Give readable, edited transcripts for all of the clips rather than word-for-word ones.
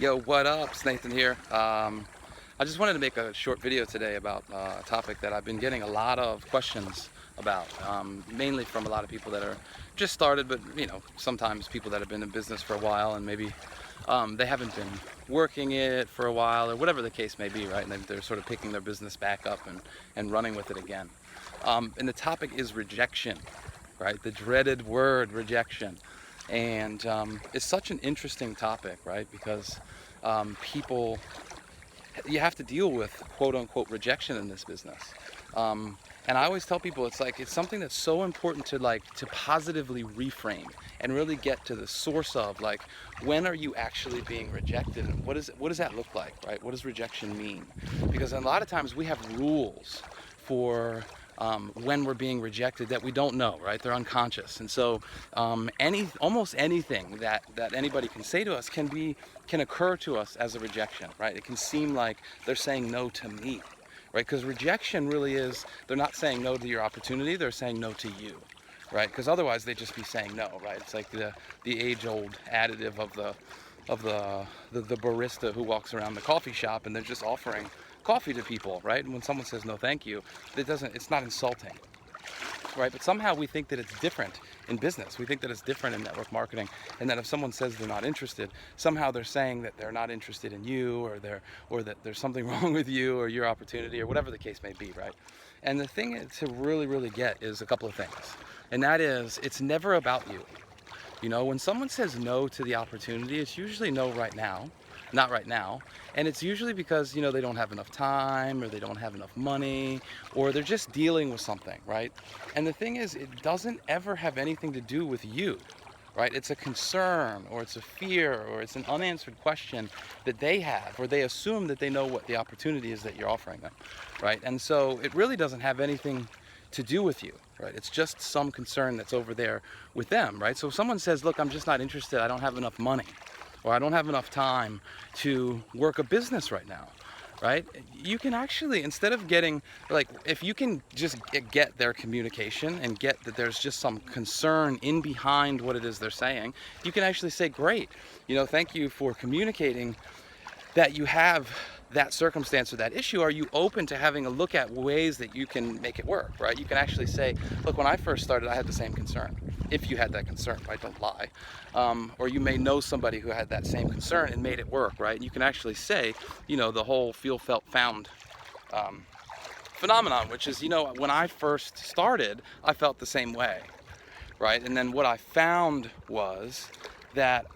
Yo, what up? It's Nathan here. I just wanted to make a short video today about a topic that I've been getting a lot of questions about, mainly from a lot of people that are just started, but sometimes people that have been in business for a while and maybe they haven't been working it for a while or whatever the case may be, right? And they're sort of picking their business back up and running with it again. And the topic is rejection, right? The dreaded word rejection. And it's such an interesting topic, right? Because people, you have to deal with quote unquote rejection in this business. And I always tell people it's something that's so important to positively reframe and really get to the source of when are you actually being rejected and what does that look like, right? What does rejection mean? Because a lot of times we have rules for when we're being rejected that we don't know, right? They're unconscious. And so almost anything that anybody can say to us can occur to us as a rejection, right? It can seem like they're saying no to me, right? Because rejection really is, they're not saying no to your opportunity, they're saying no to you, right? Because otherwise they'd just be saying no, right? It's like the age-old additive of the barista who walks around the coffee shop and they're just offering coffee to people, right? And when someone says no thank you, it's not insulting, right? But somehow we think that it's different in business. We think that it's different in network marketing, and that if someone says they're not interested, somehow they're saying that they're not interested in you, or that there's something wrong with you or your opportunity or whatever the case may be, right? And the thing to really get is a couple of things, and that is it's never about you. When someone says no to the opportunity, it's usually no right now, not right now. And it's usually because, they don't have enough time or they don't have enough money or they're just dealing with something, right? And the thing is, it doesn't ever have anything to do with you, right? It's a concern or it's a fear or it's an unanswered question that they have, or they assume that they know what the opportunity is that you're offering them, right? And so it really doesn't have anything to do with you, right? It's just some concern that's over there with them, right? So if someone says, look, I'm just not interested, I don't have enough money, or I don't have enough time to work a business right now, right? You can actually, instead of getting, if you can just get their communication and get that there's just some concern in behind what it is they're saying, you can actually say, great, thank you for communicating that you have that circumstance or that issue. Are you open to having a look at ways that you can make it work, right? You can actually say, look, when I first started, I had the same concern. If you had that concern, right? Don't lie. Or you may know somebody who had that same concern and made it work, right? And you can actually say, the whole feel, felt, found phenomenon, which is, when I first started, I felt the same way, right? And then what I found was that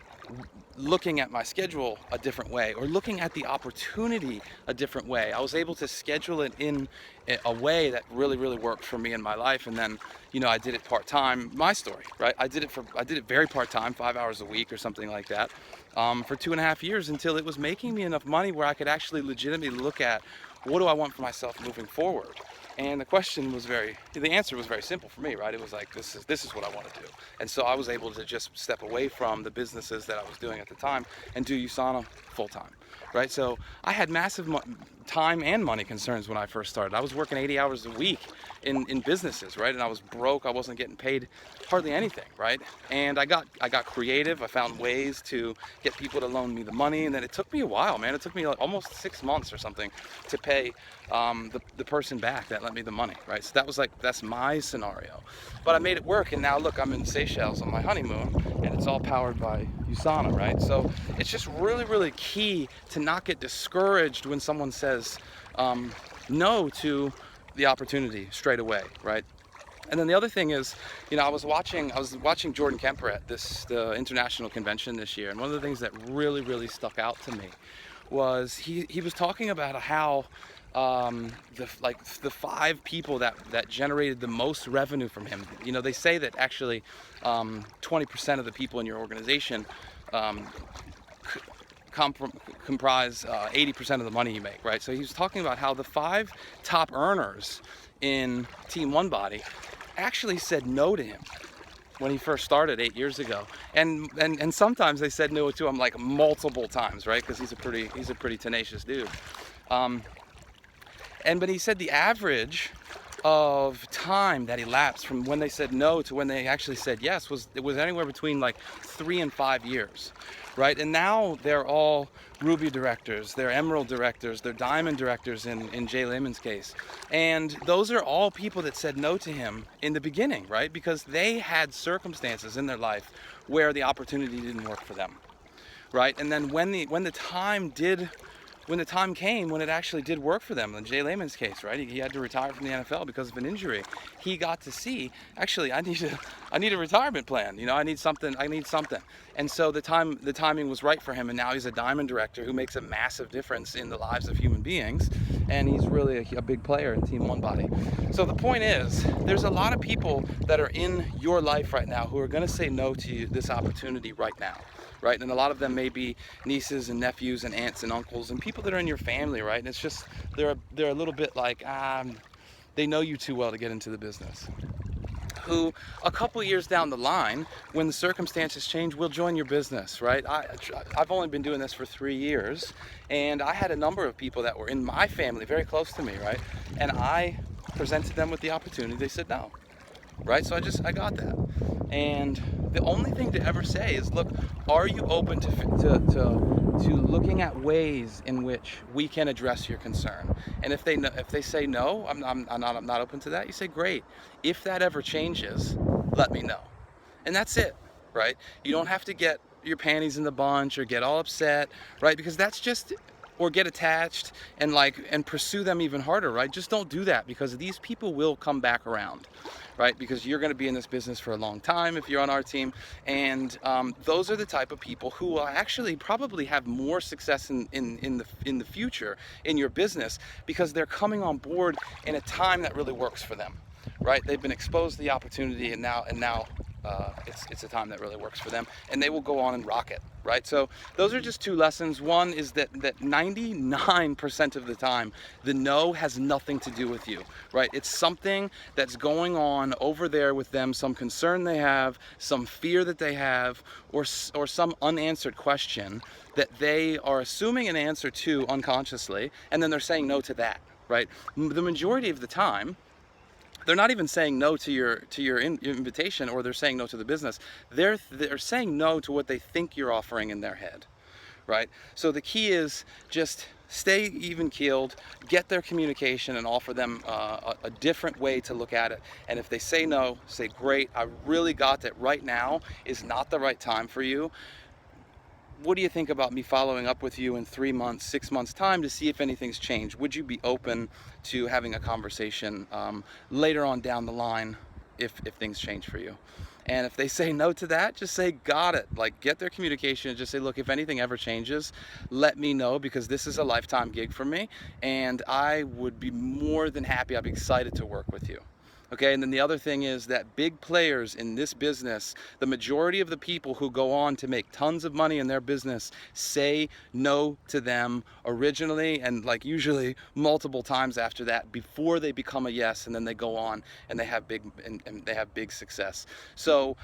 looking at my schedule a different way, or looking at the opportunity a different way, I was able to schedule it in a way that really worked for me in my life. And then I did it part-time. My story, right? I did it very part-time, 5 hours a week or something like that, for 2.5 years, until it was making me enough money where I could actually legitimately look at, what do I want for myself moving forward? And the answer was very simple for me, right? It was like, this is what I want to do. And so I was able to just step away from the businesses that I was doing at the time and do USANA full time, right? So I had massive time and money concerns when I first started. I was working 80 hours a week in businesses, right? And I was broke. I wasn't getting paid hardly anything, right? And I got creative. I found ways to get people to loan me the money, and then it took me a while, man. It took me almost 6 months or something to pay the person back that lent me the money, right? So that's my scenario. But I made it work, and now look, I'm in Seychelles on my honeymoon, and it's all powered by USANA, right? So it's just really key to not get discouraged when someone says no to the opportunity straight away, right? And then the other thing is, I was watching Jordan Kemper at the international convention this year, and one of the things that really stuck out to me was he was talking about how the 5 people that generated the most revenue from him. They say that actually 20% of the people in your organization comprise 80% of the money you make, right? So he was talking about how the 5 top earners in Team One Body actually said no to him when he first started 8 years ago, and sometimes they said no to him like multiple times, right? Because he's a pretty tenacious dude. But he said the average of time that elapsed from when they said no to when they actually said yes was anywhere between 3 and 5 years, right? And now they're all Ruby directors, they're Emerald directors, they're Diamond directors in Jay Lehman's case. And those are all people that said no to him in the beginning, right? Because they had circumstances in their life where the opportunity didn't work for them, right? And then when the time came when it actually did work for them, in Jay Lehman's case, right? He had to retire from the NFL because of an injury. He got to see, actually, I need a retirement plan. You know, I need something. And so the timing was right for him. And now he's a Diamond director who makes a massive difference in the lives of human beings. And he's really a big player in Team One Body. So the point is, there's a lot of people that are in your life right now who are going to say no to this opportunity right now. Right, and a lot of them may be nieces and nephews and aunts and uncles and people that are in your family, right? And it's just they're a little bit like they know you too well to get into the business. Who a couple years down the line, when the circumstances change, will join your business, right? I've only been doing this for 3 years, and I had a number of people that were in my family, very close to me, right? And I presented them with the opportunity. They said no, right? So I got that. And the only thing to ever say is, look, are you open to looking at ways in which we can address your concern? And if they say no, I'm not open to that, you say great. If that ever changes, let me know. And that's it, right? You don't have to get your panties in the bunch or get all upset, right? Because that's just, or get attached and pursue them even harder, right? Just don't do that, because these people will come back around, right? Because you're going to be in this business for a long time if you're on our team, and those are the type of people who will actually probably have more success in the future in your business, because they're coming on board in a time that really works for them, right? They've been exposed to the opportunity, and now it's a time that really works for them, and they will go on and rock it, right? So those are just two lessons. One is that 99% of the time, the no has nothing to do with you, right? It's something that's going on over there with them, some concern they have, some fear that they have, or some unanswered question that they are assuming an answer to unconsciously, and then they're saying no to that, right? The majority of the time, they're not even saying no to your invitation, or they're saying no to the business. They're saying no to what they think you're offering in their head, right? So the key is just stay even keeled, get their communication, and offer them a different way to look at it. And if they say no, say great, I really got that right now is not the right time for you. What do you think about me following up with you in 3 months, 6 months time to see if anything's changed? Would you be open to having a conversation later on down the line if things change for you? And if they say no to that, just say got it. Like, get their communication and just say, look, if anything ever changes, let me know, because this is a lifetime gig for me, and I would be more than happy, I'd be excited to work with you. Okay, and then the other thing is that big players in this business, the majority of the people who go on to make tons of money in their business, say no to them originally, and like usually multiple times after that, before they become a yes, and then they go on and they have big success. So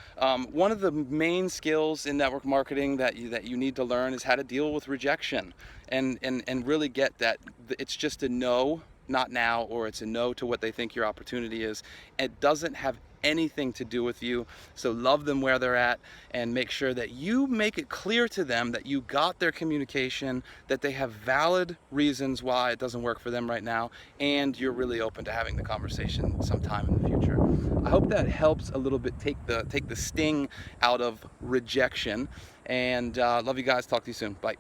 one of the main skills in network marketing that you need to learn is how to deal with rejection, and really get that it's just a no, not now, or it's a no to what they think your opportunity is. It doesn't have anything to do with you. So love them where they're at, and make sure that you make it clear to them that you got their communication, that they have valid reasons why it doesn't work for them right now, and you're really open to having the conversation sometime in the future. I hope that helps a little bit take the sting out of rejection, and love you guys. Talk to you soon. Bye.